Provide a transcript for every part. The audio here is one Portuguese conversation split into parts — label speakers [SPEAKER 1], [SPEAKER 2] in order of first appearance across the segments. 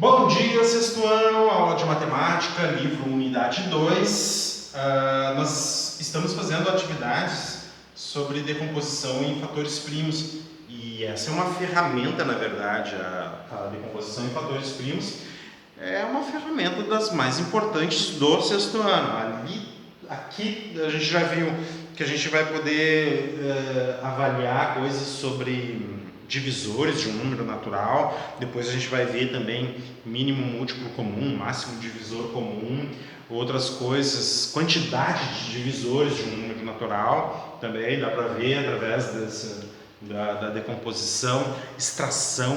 [SPEAKER 1] Bom dia, sexto ano, aula de matemática, livro unidade 2. Nós estamos fazendo atividades sobre decomposição em fatores primos e essa é uma ferramenta, na verdade, a decomposição em fatores primos é uma ferramenta das mais importantes do sexto ano. Aqui a gente já viu que a gente vai poder avaliar coisas sobre divisores de um número natural, depois a gente vai ver também mínimo múltiplo comum, máximo divisor comum, outras coisas, quantidade de divisores de um número natural, também dá para ver através da decomposição, extração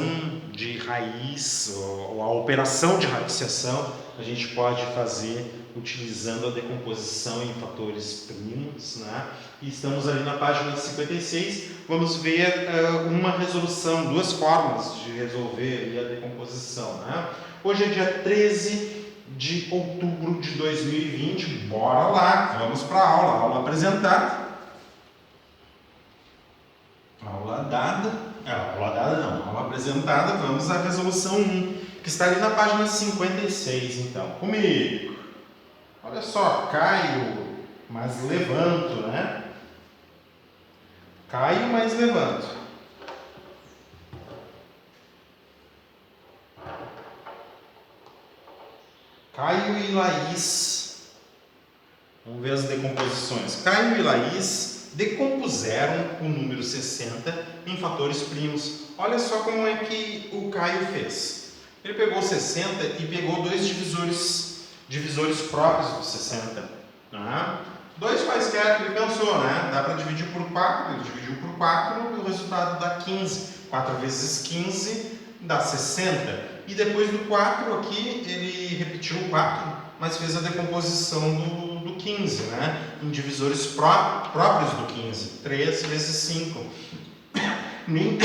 [SPEAKER 1] de raiz, ou a operação de raiciação, a gente pode fazer utilizando a decomposição em fatores primos, né? E estamos ali na página 56, vamos ver uma resolução, duas formas de resolver a decomposição, né? Hoje é dia 13 de outubro de 2020, bora lá, vamos para a aula apresentada. Aula apresentada, vamos à resolução 1, que está ali na página 56, então, comigo. Olha só, caio, mas levanto, né? Caio, mas levanto. Caio e Laís. Vamos ver as decomposições. Caio e Laís decompuseram o número 60 em fatores primos. Olha só como é que o Caio fez. Ele pegou 60 e pegou dois divisores próprios do 60. Dois quaisquer que ele pensou, né? Dá para dividir por 4, ele dividiu por 4 e o resultado dá 15. 4 vezes 15 dá 60. E depois do 4 aqui, ele repetiu o 4, mas fez a decomposição do 15, né? Em divisores próprios do 15. 3 vezes 5. Nem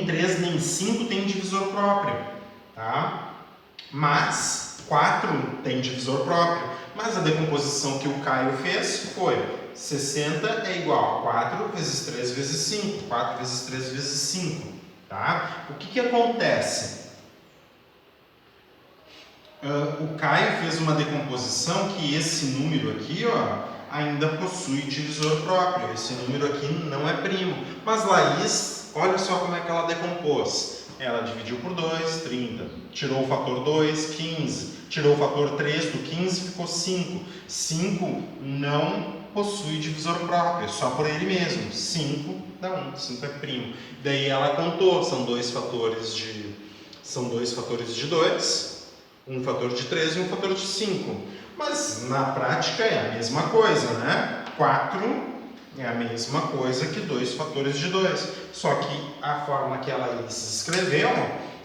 [SPEAKER 1] 3 nem 5 tem divisor próprio, tá? Mas 4 tem divisor próprio. Mas a decomposição que o Caio fez foi 60 é igual a 4 vezes 3 vezes 5. 4 vezes 3 vezes 5. Tá? O que acontece? O Caio fez uma decomposição que esse número aqui, ó, ainda possui divisor próprio. Esse número aqui não é primo. Mas Laís, olha só como é que ela decompôs. Ela dividiu por 2, 30. Tirou o fator 2, 15. Tirou o fator 3 do 15, ficou 5. 5 não possui divisor próprio, só por ele mesmo. 5 dá 1, 5 é primo. Daí ela contou, são dois fatores de 2, um fator de 3 e um fator de 5. Mas na prática é a mesma coisa, né? 4 é a mesma coisa que 2 fatores de 2. Só que a forma que ela escreveu,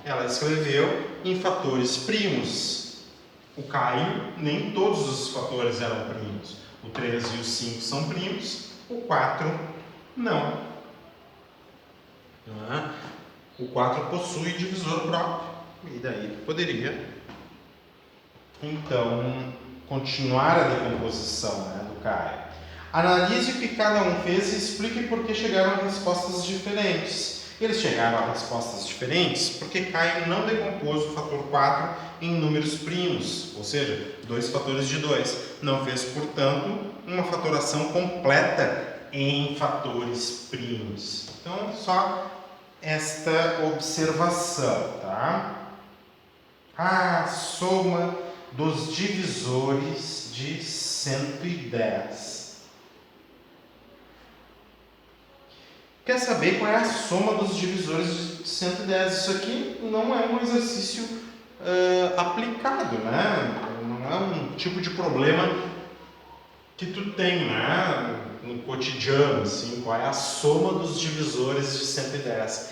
[SPEAKER 1] ela escreveu em fatores primos. O Caio, nem todos os fatores eram primos. O 3 e o 5 são primos, o 4 não. O 4 possui divisor próprio. E daí poderia, então, continuar a decomposição, né, do Caio. Analise o que cada um fez e explique por que chegaram a respostas diferentes. Eles chegaram a respostas diferentes porque Caio não decompôs o fator 4 em números primos, ou seja, 2 fatores de 2. Não fez, portanto, uma fatoração completa em fatores primos. Então, só esta observação, tá? A soma dos divisores de 110. Quer saber qual é a soma dos divisores de 110? Isso aqui não é um exercício aplicado, né? Não é um tipo de problema que tu tem, né, no cotidiano, assim, qual é a soma dos divisores de 110.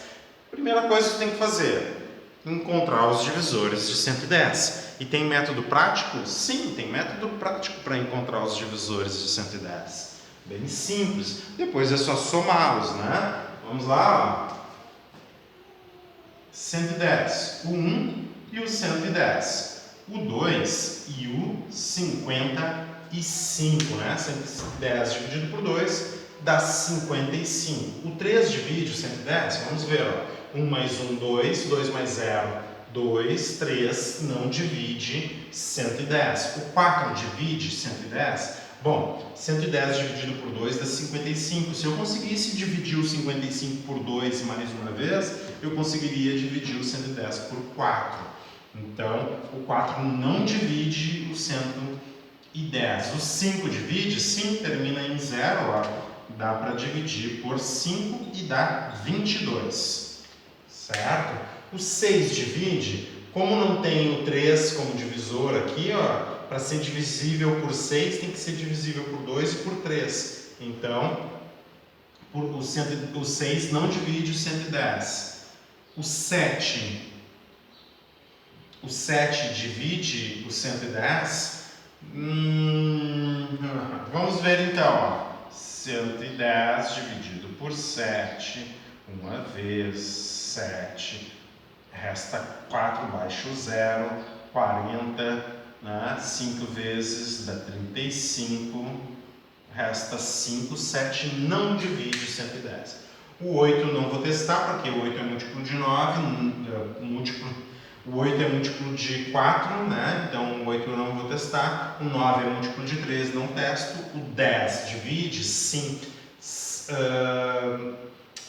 [SPEAKER 1] Primeira coisa que tu tem que fazer, encontrar os divisores de 110. E tem método prático? Sim, tem método prático para encontrar os divisores de 110. Bem simples. Depois é só somá-los, né? Vamos lá, ó. 110, o 1 e o 110. O 2 e o 55, né? 110 dividido por 2 dá 55. O 3 divide o 110, vamos ver, ó. 1 mais 1, 2, 2 mais 0, 2, 3 não divide 110. O 4 divide 110? Bom, 110 dividido por 2 dá 55. Se eu conseguisse dividir o 55 por 2 mais uma vez, eu conseguiria dividir o 110 por 4. Então, o 4 não divide o 110. O 5 divide? Sim, termina em 0. Ó. Dá para dividir por 5 e dá 22. Certo? O 6 divide? Como não tem o 3 como divisor aqui, ó, para ser divisível por 6 tem que ser divisível por 2 e por 3. Então, o 6 não divide o 110. O 7 divide o 110? Vamos ver então. Ó. 110 dividido por 7, uma vez 7, resta 4 baixo 0, 40, né? 5 vezes dá 35, resta 5, 7 não divide 110. O 8 não vou testar, porque o 8 é múltiplo de 9, o 8 é múltiplo de 4, né? Então o 8 eu não vou testar. O 9 é múltiplo de 3, não testo. O 10 divide? Sim.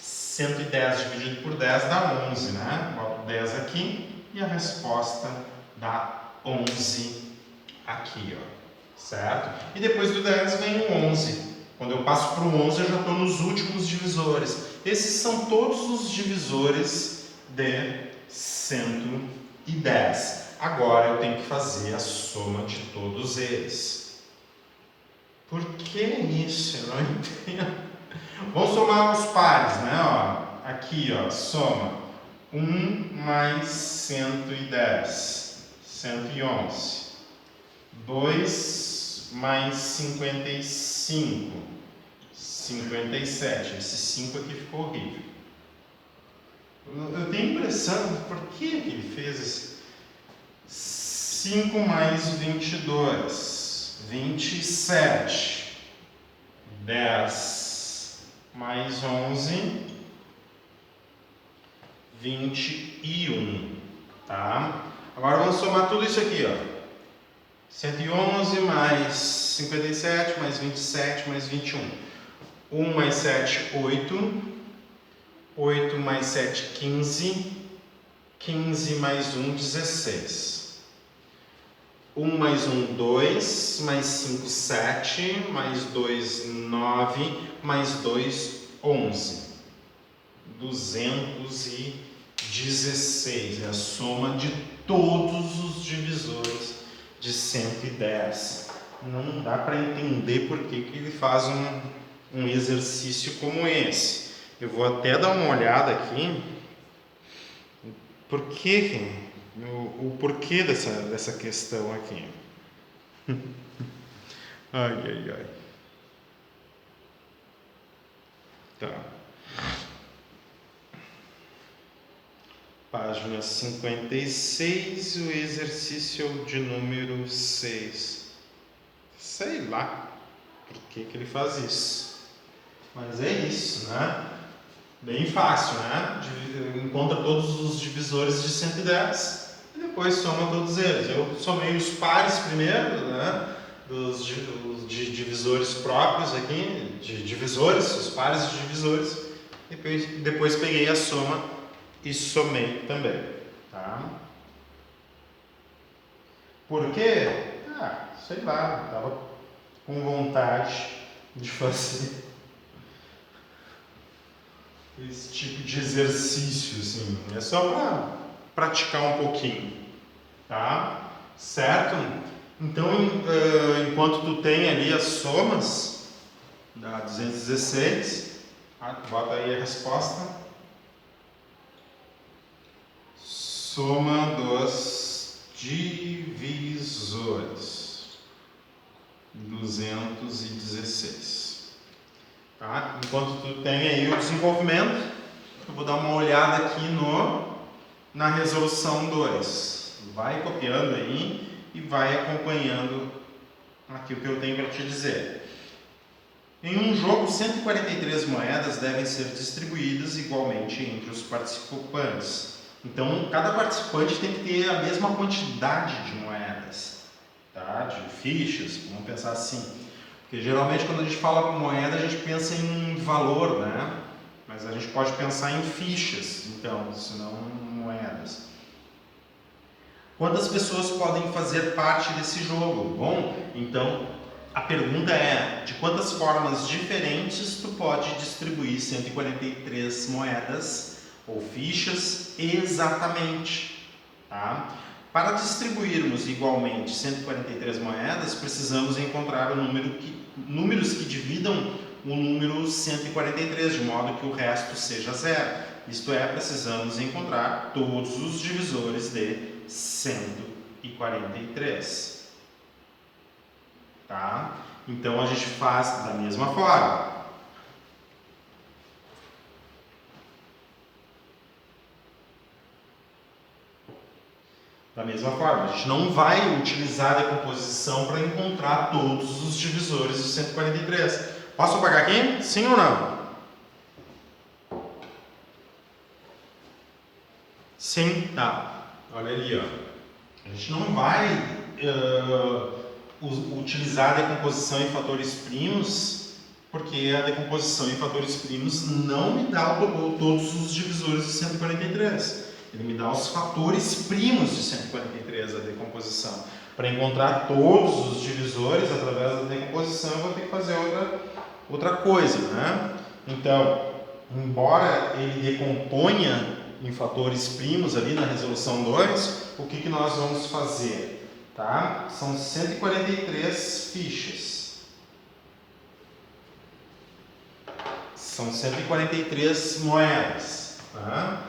[SPEAKER 1] 110 dividido por 10 dá 11, né? Boto 10 aqui e a resposta dá 11 aqui, ó. Certo? E depois do 10 vem o 11. Quando eu passo para o 11, eu já estou nos últimos divisores. Esses são todos os divisores de 110. Agora eu tenho que fazer a soma de todos eles. Por que isso? Eu não entendo. Vamos somar os pares, né? Ó, aqui, ó, soma 1 mais 110, 111. 2 mais 55, 57. Esse 5 aqui ficou horrível. Eu tenho a impressão, por que ele fez esse? 5 mais 22, 27. 10 mais 11, 21. Tá? Agora vamos somar tudo isso aqui, ó. 111 mais 57 mais 27 mais 21. 1 mais 7, 8. 8 mais 7, 15. 15 mais 1, 16. 1 mais 1, 2. Mais 5, 7. Mais 2, 9. Mais 2, 11. 216. É a soma de todos os divisores de 110. Não dá para entender por que ele faz um exercício como esse. Eu vou até dar uma olhada aqui. O porquê dessa questão aqui. Ai. Tá. Página 56, o exercício de número 6. Sei lá por que ele faz isso. Mas é isso, né? Bem fácil, né? Encontra todos os divisores de 110 e depois soma todos eles. Eu somei os pares primeiro, né? Dos divisores próprios aqui, de divisores, os pares de divisores. Depois peguei a soma e somei também, tá? Por quê? Sei lá, estava com vontade de fazer esse tipo de exercício, assim. É só para praticar um pouquinho, tá? Certo? Então, enquanto tu tem ali as somas, dá 216, bota aí a resposta. Soma dos divisores, 216. Tá? Enquanto tu tem aí o desenvolvimento, eu vou dar uma olhada aqui na resolução 2. Vai copiando aí e vai acompanhando aqui o que eu tenho para te dizer. Em um jogo, 143 moedas devem ser distribuídas igualmente entre os participantes. Então, cada participante tem que ter a mesma quantidade de moedas, tá? De fichas, vamos pensar assim. Porque geralmente quando a gente fala moeda, a gente pensa em valor, né? Mas a gente pode pensar em fichas, então, se não moedas. Quantas pessoas podem fazer parte desse jogo? Bom, então a pergunta é: de quantas formas diferentes tu pode distribuir 143 moedas ou fichas exatamente, tá? Para distribuirmos igualmente 143 moedas, precisamos encontrar números que dividam o número 143, de modo que o resto seja zero. Isto é, precisamos encontrar todos os divisores de 143. Tá? Então a gente faz da mesma forma. Da mesma forma, a gente não vai utilizar a decomposição para encontrar todos os divisores de 143. Posso apagar aqui? Sim ou não? Sim, tá. Olha ali, ó. A gente não vai utilizar a decomposição em fatores primos, porque a decomposição em fatores primos não me dá todos os divisores de 143. Ele me dá os fatores primos de 143, a decomposição. Para encontrar todos os divisores através da decomposição, eu vou ter que fazer outra coisa, né? Então, embora ele decomponha em fatores primos ali na resolução 2, o que nós vamos fazer? Tá? São 143 fichas. São 143 moedas. Tá?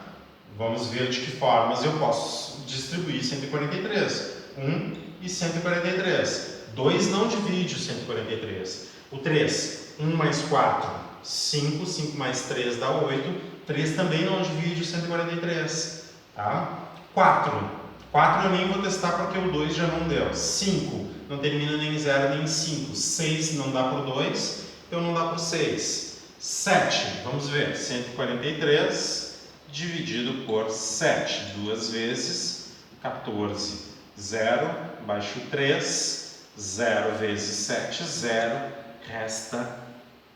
[SPEAKER 1] Vamos ver de que formas eu posso distribuir 143. 1 e 143. 2 não divide o 143. O 3, 1 mais 4, 5. 5 mais 3 dá 8. 3 também não divide o 143. Tá? 4. 4 eu nem vou testar porque o 2 já não deu. 5 não termina nem em 0 nem em 5. 6 não dá por 2, então não dá por 6. 7, vamos ver. 143 dividido por 7. 2 vezes 14. 0, baixo 3. 0 vezes 7, 0. Resta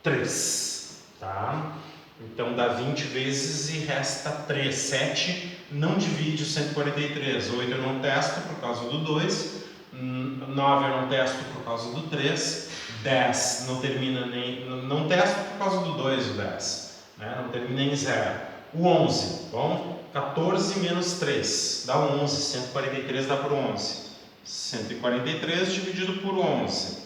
[SPEAKER 1] 3. Tá? Então dá 20 vezes e resta 3. 7 não divide o 143. 8 eu não testo por causa do 2. 9 eu não testo por causa do 3. 10 não termina nem... Não testo por causa do 2 o 10. Né? Não termina em 0. O 11. Bom, 14 menos 3 dá 11. 143 dá por 11. 143 dividido por 11.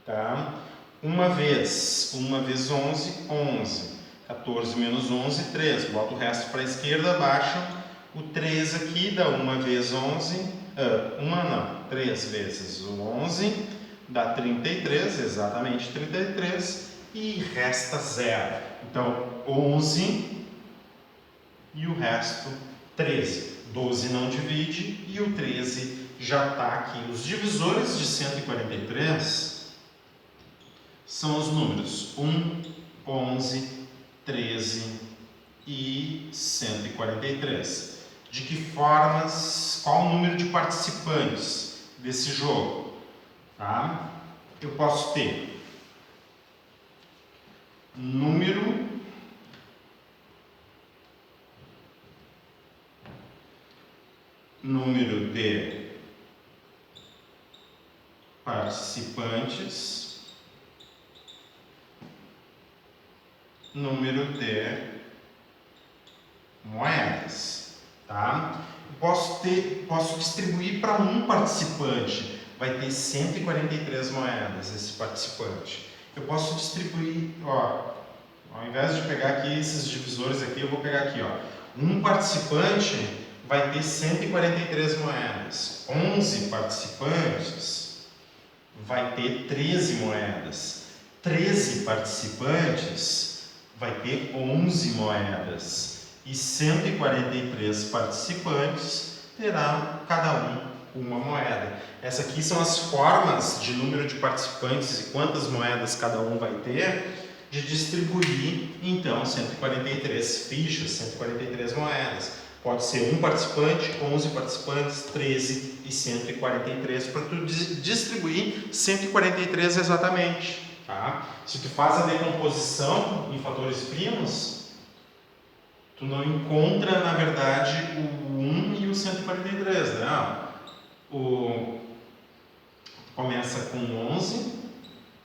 [SPEAKER 1] Tá? Uma vez 11, 11. 14 menos 11, 3. Bota o resto para a esquerda, abaixo. O 3 aqui dá 1 vezes 11. 3 vezes o 11. Dá 33, exatamente 33. E resta 0. Então, 11 e o resto 13. 12 não divide e o 13 já está aqui. Os divisores de 143... são os números 1, 11, 13 e 143. De que formas, qual o número de participantes desse jogo? Tá? Eu posso ter número de participantes, número de moedas, tá? Posso distribuir para um participante, vai ter 143 moedas esse participante. Eu posso distribuir, ó, ao invés de pegar aqui esses divisores aqui, eu vou pegar aqui, ó. Um participante vai ter 143 moedas. 11 participantes vai ter 13 moedas. 13 participantes vai ter 11 moedas e 143 participantes terão cada uma moeda. Essas aqui são as formas de número de participantes e quantas moedas cada um vai ter de distribuir, então, 143 fichas, 143 moedas. Pode ser um participante, 11 participantes, 13 e 143 para tu distribuir 143 exatamente. Tá? Se tu faz a decomposição em fatores primos, tu não encontra, na verdade, o 1 e o 143, né? Começa com 11,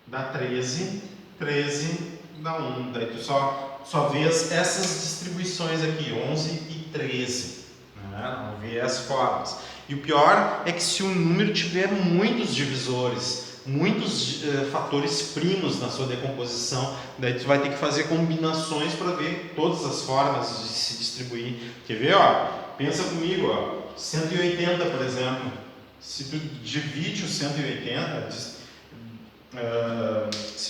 [SPEAKER 1] dá 13, 13 dá 1. Daí tu só vê essas distribuições aqui, 11 e 13. Né? Não vê as formas. E o pior é que se o número tiver muitos divisores, muitos fatores primos na sua decomposição, daí tu vai ter que fazer combinações para ver todas as formas de se distribuir. Quer ver? Ó? Pensa comigo, ó, 180, por exemplo. Se tu divide o 180, se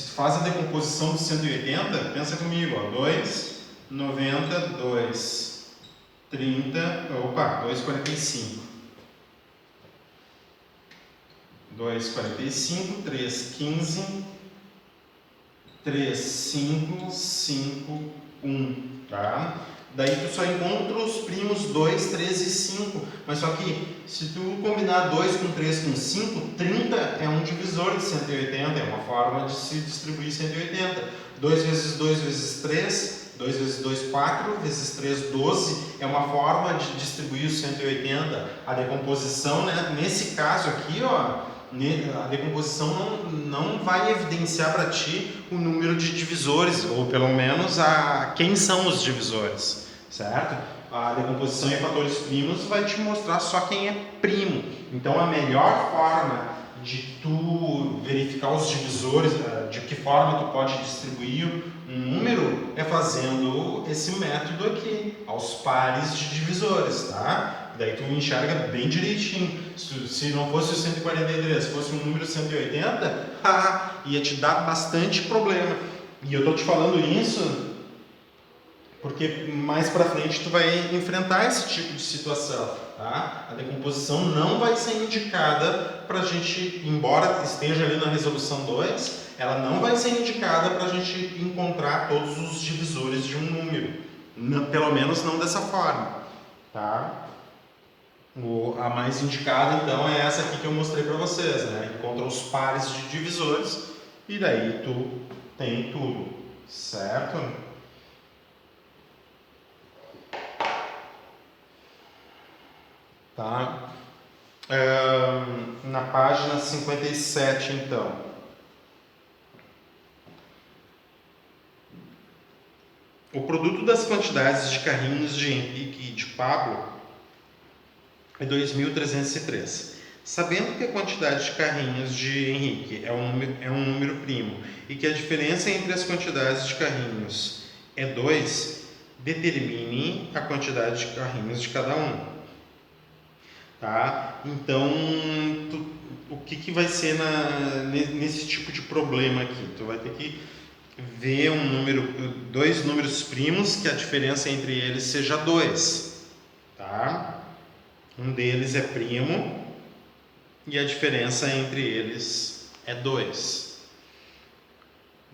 [SPEAKER 1] tu faz a decomposição do 180, pensa comigo, ó, 2, 90, 2, 30, 2,45. 2,45, 3, 15, 3, 5, 5, 1, tá? Daí tu só encontra os primos 2, 3 e 5, mas só que se tu combinar 2 com 3 com 5, 30 é um divisor de 180, é uma forma de se distribuir 180. 2 vezes 2 vezes 3, 2 vezes 2, 4, vezes 3, 12, é uma forma de distribuir os 180. A decomposição, né, nesse caso aqui, ó, a decomposição não vai evidenciar para ti o número de divisores, ou pelo menos quem são os divisores, certo? A decomposição em fatores primos vai te mostrar só quem é primo. Então a melhor forma de tu verificar os divisores, de que forma tu pode distribuir um número, é fazendo esse método aqui, aos pares de divisores, tá? Daí tu enxerga bem direitinho. Se não fosse o 143, fosse um número 180, ia te dar bastante problema. E eu tô te falando isso porque mais para frente tu vai enfrentar esse tipo de situação, tá? A decomposição não vai ser indicada para a gente, embora esteja ali na resolução 2, ela não vai ser indicada para a gente encontrar todos os divisores de um número, pelo menos não dessa forma, tá? A mais indicada então é essa aqui que eu mostrei para vocês, né? Encontra os pares de divisores e daí tu tem tudo, certo? Tá? Na página 57 então. O produto das quantidades de carrinhos de Henrique e de Pablo é 2.303. Sabendo que a quantidade de carrinhos de Henrique é um número primo e que a diferença entre as quantidades de carrinhos é 2, determine a quantidade de carrinhos de cada um. Tá? Então, o que vai ser nesse tipo de problema aqui? Tu vai ter que ver dois números primos que a diferença entre eles seja 2. Tá? Um deles é primo e a diferença entre eles é 2.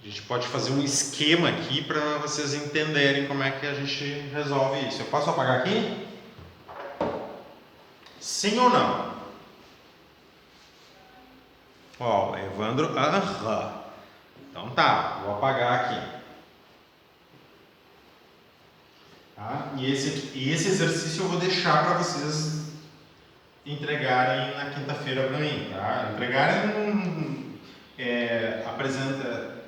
[SPEAKER 1] A gente pode fazer um esquema aqui para vocês entenderem como é que a gente resolve isso. Eu posso apagar aqui? Sim ou não? Ó, Evandro, Então tá, vou apagar aqui. Tá? E esse exercício eu vou deixar para vocês entregarem na quinta-feira para mim, tá? Entregarem apresenta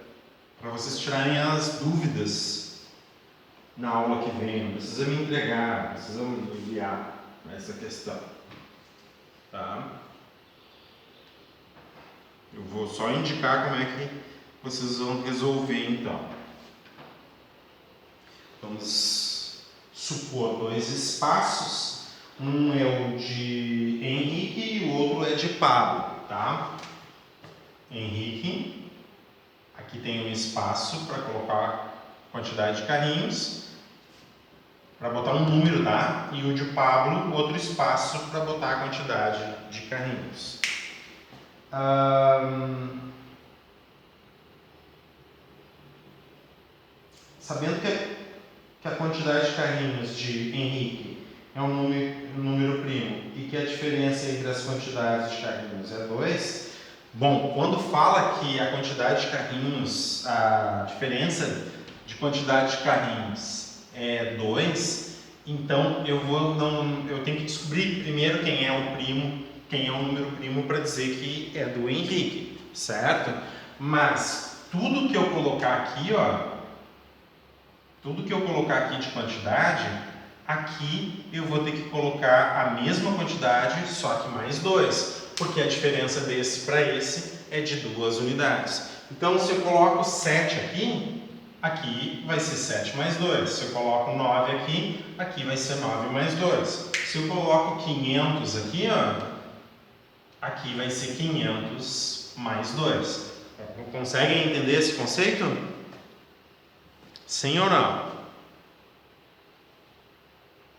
[SPEAKER 1] para vocês tirarem as dúvidas na aula que vem. Não precisa me entregar, não precisa me enviar essa questão, tá? Eu vou só indicar como é que vocês vão resolver então. Vamos supor dois espaços. Um é o de Henrique e o outro é de Pablo, tá? Henrique, aqui tem um espaço para colocar quantidade de carrinhos, para botar um número, tá? E o de Pablo, outro espaço para botar a quantidade de carrinhos. Sabendo que a quantidade de carrinhos de Henrique é um número primo e que a diferença entre as quantidades de carrinhos é 2, bom, quando fala que a quantidade de carrinhos, a diferença de quantidade de carrinhos é 2, então eu tenho que descobrir primeiro quem é o primo, quem é o número primo para dizer que é do Henrique, certo? Mas tudo que eu colocar aqui, ó, tudo que eu colocar aqui de quantidade, aqui eu vou ter que colocar a mesma quantidade, só que mais 2, porque a diferença desse para esse é de 2 unidades. Então, se eu coloco 7 aqui, aqui vai ser 7 mais 2. Se eu coloco 9 aqui, aqui vai ser 9 mais 2. Se eu coloco 500 aqui, ó, aqui vai ser 500 mais 2. Conseguem entender esse conceito? Sim ou não?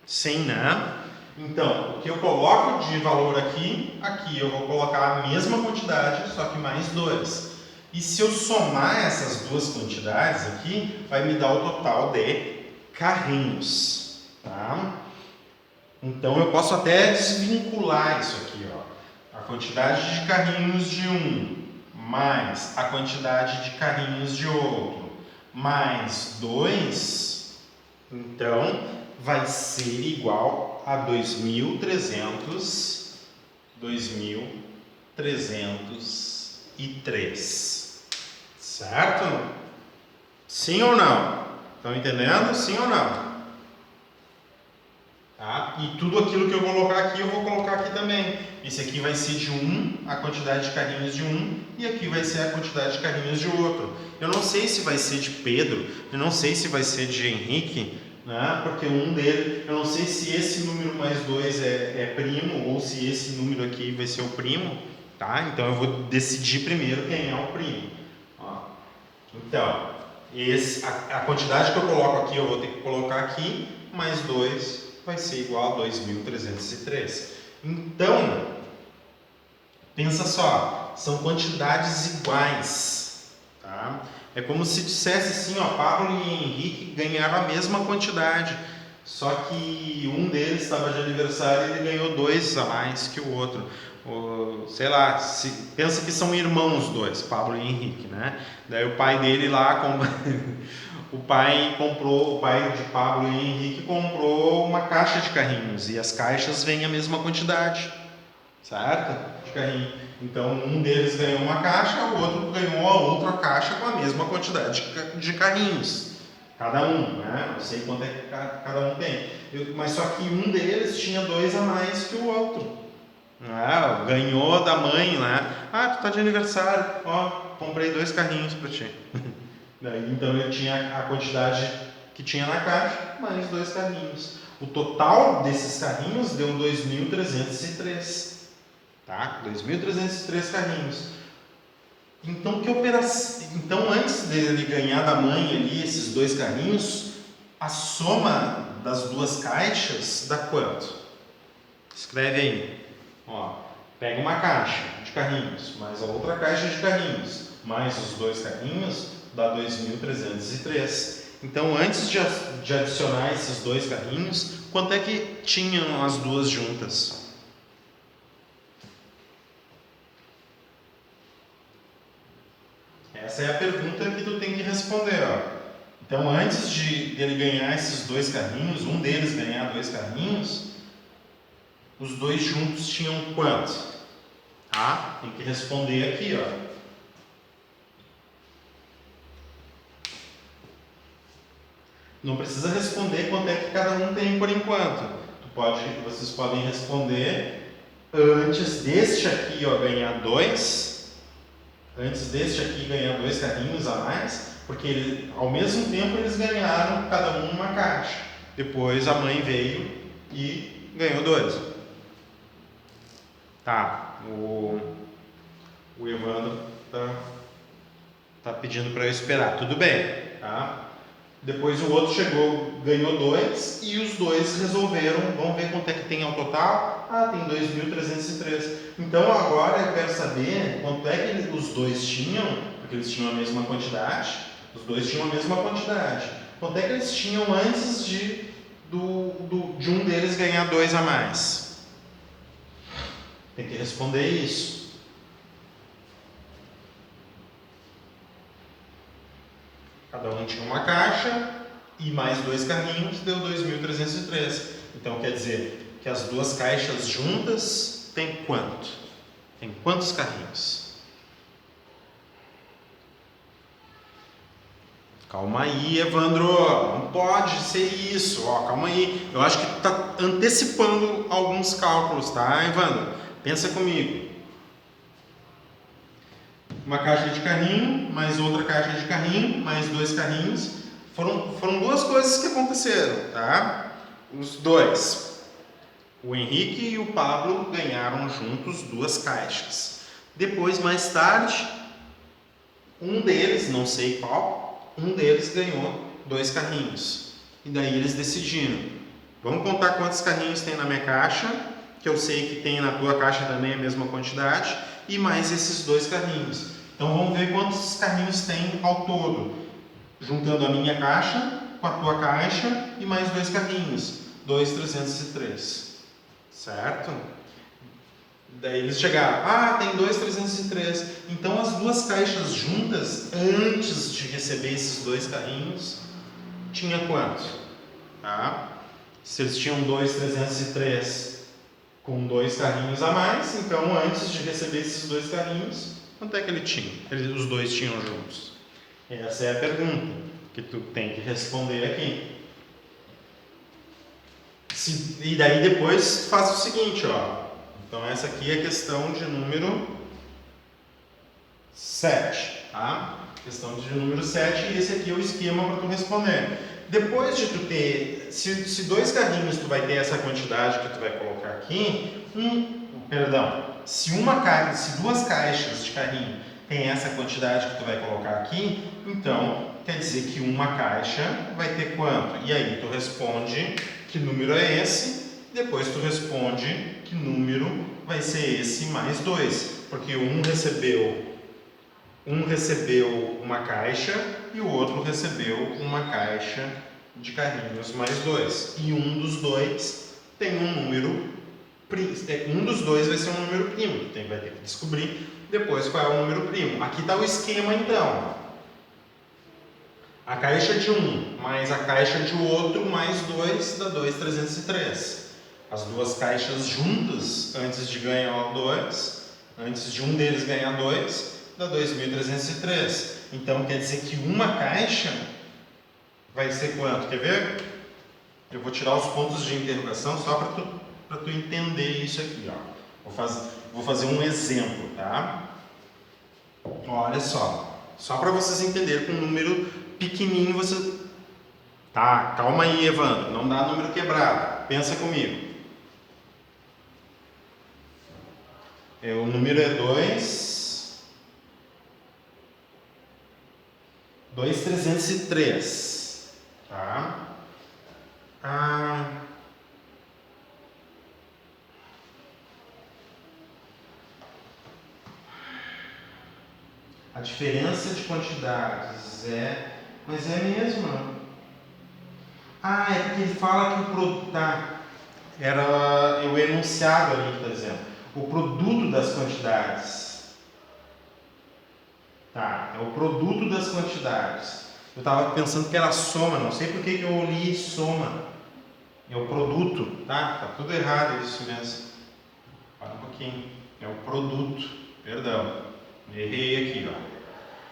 [SPEAKER 1] Sim, né? Então, o que eu coloco de valor aqui, aqui eu vou colocar a mesma quantidade, só que mais 2. E se eu somar essas duas quantidades aqui, vai me dar o total de carrinhos, tá? Então, eu posso até desvincular isso aqui, ó. A quantidade de carrinhos de um, mais a quantidade de carrinhos de outro, mais 2, então vai ser igual a 2.303, certo? Sim ou não? Estão entendendo? Sim ou não? Tá? E tudo aquilo que eu colocar aqui, eu vou colocar aqui também. Esse aqui vai ser de um, a quantidade de carrinhos de um, e aqui vai ser a quantidade de carrinhos de outro. Eu não sei se vai ser de Pedro, eu não sei se vai ser de Henrique, né? Porque um dele, eu não sei se esse número mais 2 é primo, ou se esse número aqui vai ser o primo, tá? Então eu vou decidir primeiro quem é o primo. Ó. Então, a quantidade que eu coloco aqui, eu vou ter que colocar aqui, mais 2 vai ser igual a 2.303. Então, pensa só, são quantidades iguais, tá? É como se dissesse assim, ó, Pablo e Henrique ganharam a mesma quantidade, só que um deles estava de aniversário e ele ganhou 2 a mais que o outro. Sei lá, pensa que são irmãos dois, Pablo e Henrique, né? Daí o pai dele lá, o pai de Pablo e Henrique comprou uma caixa de carrinhos e as caixas vêm a mesma quantidade, certo? De carrinho. Então um deles ganhou uma caixa, o outro ganhou a outra caixa com a mesma quantidade de carrinhos. Cada um, né? Não sei quanto é que cada um tem. Mas só que um deles tinha 2 a mais que o outro. Ganhou da mãe, né? Tu tá de aniversário, ó, comprei 2 carrinhos para ti. Então ele tinha a quantidade que tinha na caixa, mais 2 carrinhos. O total desses carrinhos deu 2.303. Tá? 2.303 carrinhos. Então, então, antes dele ganhar da mãe ali esses 2 carrinhos, a soma das duas caixas dá quanto? Escreve aí. Ó, pega uma caixa de carrinhos, mais a outra caixa de carrinhos, mais os 2 carrinhos, dá 2.303. Então, antes de adicionar esses 2 carrinhos, quanto é que tinham as duas juntas? Essa é a pergunta que tu tem que responder, ó. Então, antes dele ganhar esses 2 carrinhos, um deles ganhar 2 carrinhos, os 2 juntos tinham quanto? Tá? Tem que responder aqui, ó. Não precisa responder quanto é que cada um tem por enquanto. Vocês podem responder antes deste aqui, ó, ganhar 2. Antes deste aqui ganhar 2 carrinhos a mais, porque ao mesmo tempo eles ganharam cada um uma caixa. Depois a mãe veio e ganhou 2. Tá, o Evandro tá pedindo para eu esperar. Tudo bem, tá? Depois o outro chegou, ganhou 2 e os 2 resolveram, vamos ver quanto é que tem ao total? Tem 2.303. Então agora eu quero saber quanto é que os 2 tinham, porque eles tinham a mesma quantidade, os 2 tinham a mesma quantidade. Quanto é que eles tinham antes de de um deles ganhar 2 a mais? Tem que responder isso. Cada um tinha uma caixa e mais 2 carrinhos deu 2.303. Então quer dizer que as duas caixas juntas tem quanto? Tem quantos carrinhos? Calma aí, Evandro, não pode ser isso, calma aí. Eu acho que tu está antecipando alguns cálculos, tá, Evandro? Pensa comigo. Uma caixa de carrinho, mais outra caixa de carrinho, mais 2 carrinhos. Foram duas coisas que aconteceram, tá? Os dois. O Henrique e o Pablo ganharam juntos 2 caixas. Depois, mais tarde, um deles, não sei qual, um deles ganhou 2 carrinhos. E daí eles decidiram, vamos contar quantos carrinhos tem na minha caixa, que eu sei que tem na tua caixa também a mesma quantidade, e mais esses 2 carrinhos. Então vamos ver quantos carrinhos tem ao todo, juntando a minha caixa com a tua caixa e mais 2 carrinhos, 2.303, certo? Daí eles chegaram, tem 2.303, então as duas caixas juntas, antes de receber esses 2 carrinhos, tinha quanto? Tá? Se eles tinham 2.303 com 2 carrinhos a mais, então antes de receber esses 2 carrinhos, quanto é que ele tinha? Os dois tinham juntos. Essa é a pergunta que tu tem que responder aqui. E daí depois faz o seguinte, Então essa aqui é a questão de número 7, tá? Questão de número 7 e esse aqui é o esquema para tu responder. Depois de tu ter, se 2 carrinhos tu vai ter essa quantidade que tu vai colocar aqui, se 2 caixas de carrinho tem essa quantidade que tu vai colocar aqui, então quer dizer que uma caixa vai ter quanto? E aí tu responde que número é esse, depois tu responde que número vai ser esse mais 2, porque um recebeu uma caixa e o outro recebeu uma caixa de carrinhos mais 2. E um dos dois tem um número, um dos dois vai ser um número primo, vai ter que descobrir depois qual é o número primo. Aqui está o esquema então. A caixa de um mais a caixa de outro mais 2 dá 2.303. As duas caixas juntas, antes de ganhar 2, antes de um deles ganhar 2, dá 2.303. Então quer dizer que uma caixa vai ser quanto? Quer ver? Eu vou tirar os pontos de interrogação só para tu entender isso aqui, Vou fazer um exemplo, tá? Olha só para vocês entenderem, com um número pequenininho você... Tá, calma aí, Evandro, não dá número quebrado, pensa comigo. O número é 2.303, tá? A diferença de quantidades mas é mesmo. É porque ele fala que o produto, era o enunciado ali que está dizendo, o produto das quantidades. É o produto das quantidades. Eu estava pensando que era soma, não sei por que eu li soma. É o produto, tá? Tudo errado isso mesmo. Olha um pouquinho. É o produto, perdão. Errei aqui,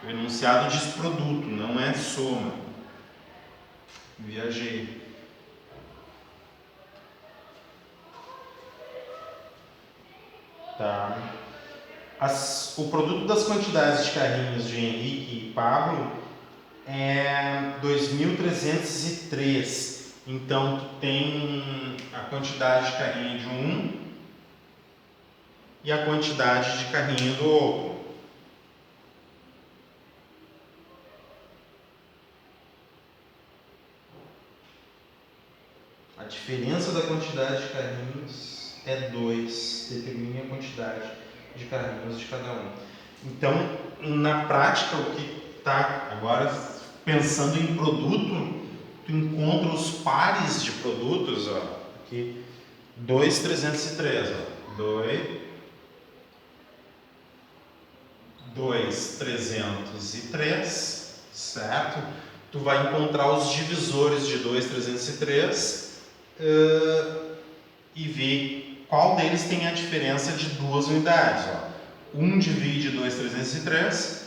[SPEAKER 1] O enunciado diz produto, não é soma. Viajei. Tá. O produto das quantidades de carrinhos de Henrique e Pablo é 2.303. Então, tu tem a quantidade de carrinho de um e a quantidade de carrinho do outro. A diferença da quantidade de carrinhos é 2. Determine a quantidade de carrinhos de cada um. Então, na prática, o que está agora pensando em produto, tu encontra os pares de produtos, ó, aqui, 2,303, ó, 2,303, certo? Tu vai encontrar os divisores de 2,303 e ver qual deles tem a diferença de 2 unidades, ó. 1 divide 2,303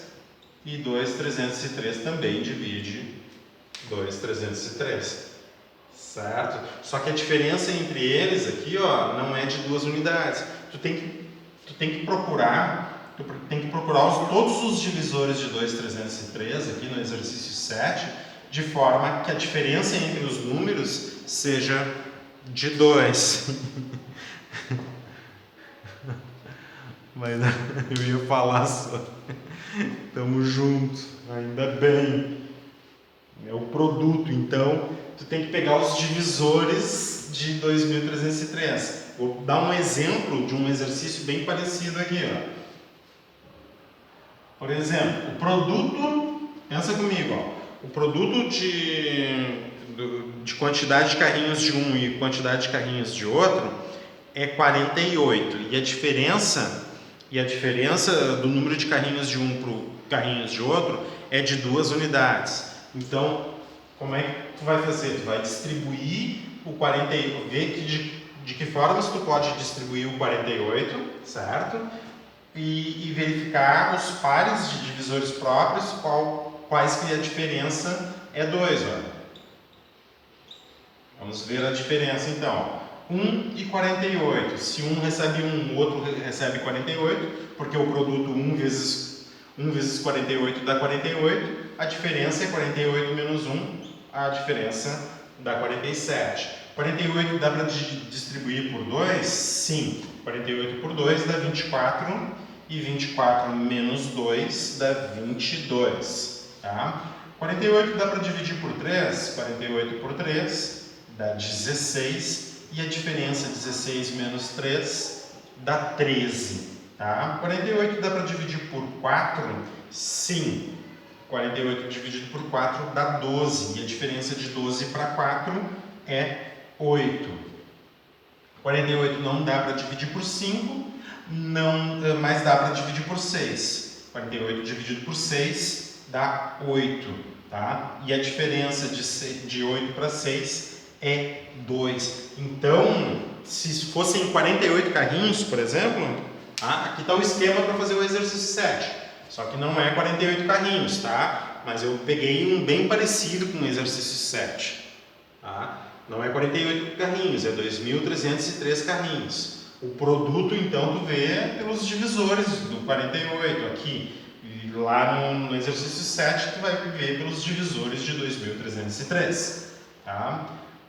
[SPEAKER 1] e 2,303 também divide 2,303, certo? Só que a diferença entre eles aqui, ó, não é de 2 unidades. Tu tem que procurar todos os divisores de 2,303 aqui no exercício 7, de forma que a diferença entre os números seja de 2. Mas eu ia falar só. Tamo junto, ainda bem. É o produto, então tu tem que pegar os divisores de 2.303. Vou dar um exemplo de um exercício bem parecido aqui, ó. Por exemplo, o produto, pensa comigo, ó, o produto de quantidade de carrinhos de um e quantidade de carrinhos de outro é 48, e a diferença do número de carrinhos de um para o carrinhos de outro é de 2 unidades. Então, como é que tu vai fazer? Tu vai distribuir o 48, ver de que formas tu pode distribuir o 48, certo? E verificar os pares de divisores próprios, quais que a diferença é 2. Ó. Vamos ver a diferença então. 1 e 48. Se um recebe 1, o outro recebe 48, porque o produto 1 vezes 48 dá 48, a diferença é 48 menos 1, a diferença dá 47. 48 dá para distribuir por 2? Sim. 48 por 2 dá 24, e 24 menos 2 dá 22. Tá? 48 dá para dividir por 3? 48 por 3 dá 16. E a diferença 16 menos 3 dá 13, tá? 48 dá para dividir por 4? Sim. 48 dividido por 4 dá 12, e a diferença de 12 para 4 é 8. 48 não dá para dividir por 5, mas dá para dividir por 6. 48 dividido por 6 dá 8, tá? E a diferença de 8 para 6 é 2. Então, se fossem 48 carrinhos, por exemplo, aqui está o esquema para fazer o exercício 7. Só que não é 48 carrinhos, tá? Mas eu peguei um bem parecido com o exercício 7. Tá? Não é 48 carrinhos, é 2.303 carrinhos. O produto, então, tu vê pelos divisores do 48 aqui. E lá no exercício 7, tu vai ver pelos divisores de 2.303. Tá?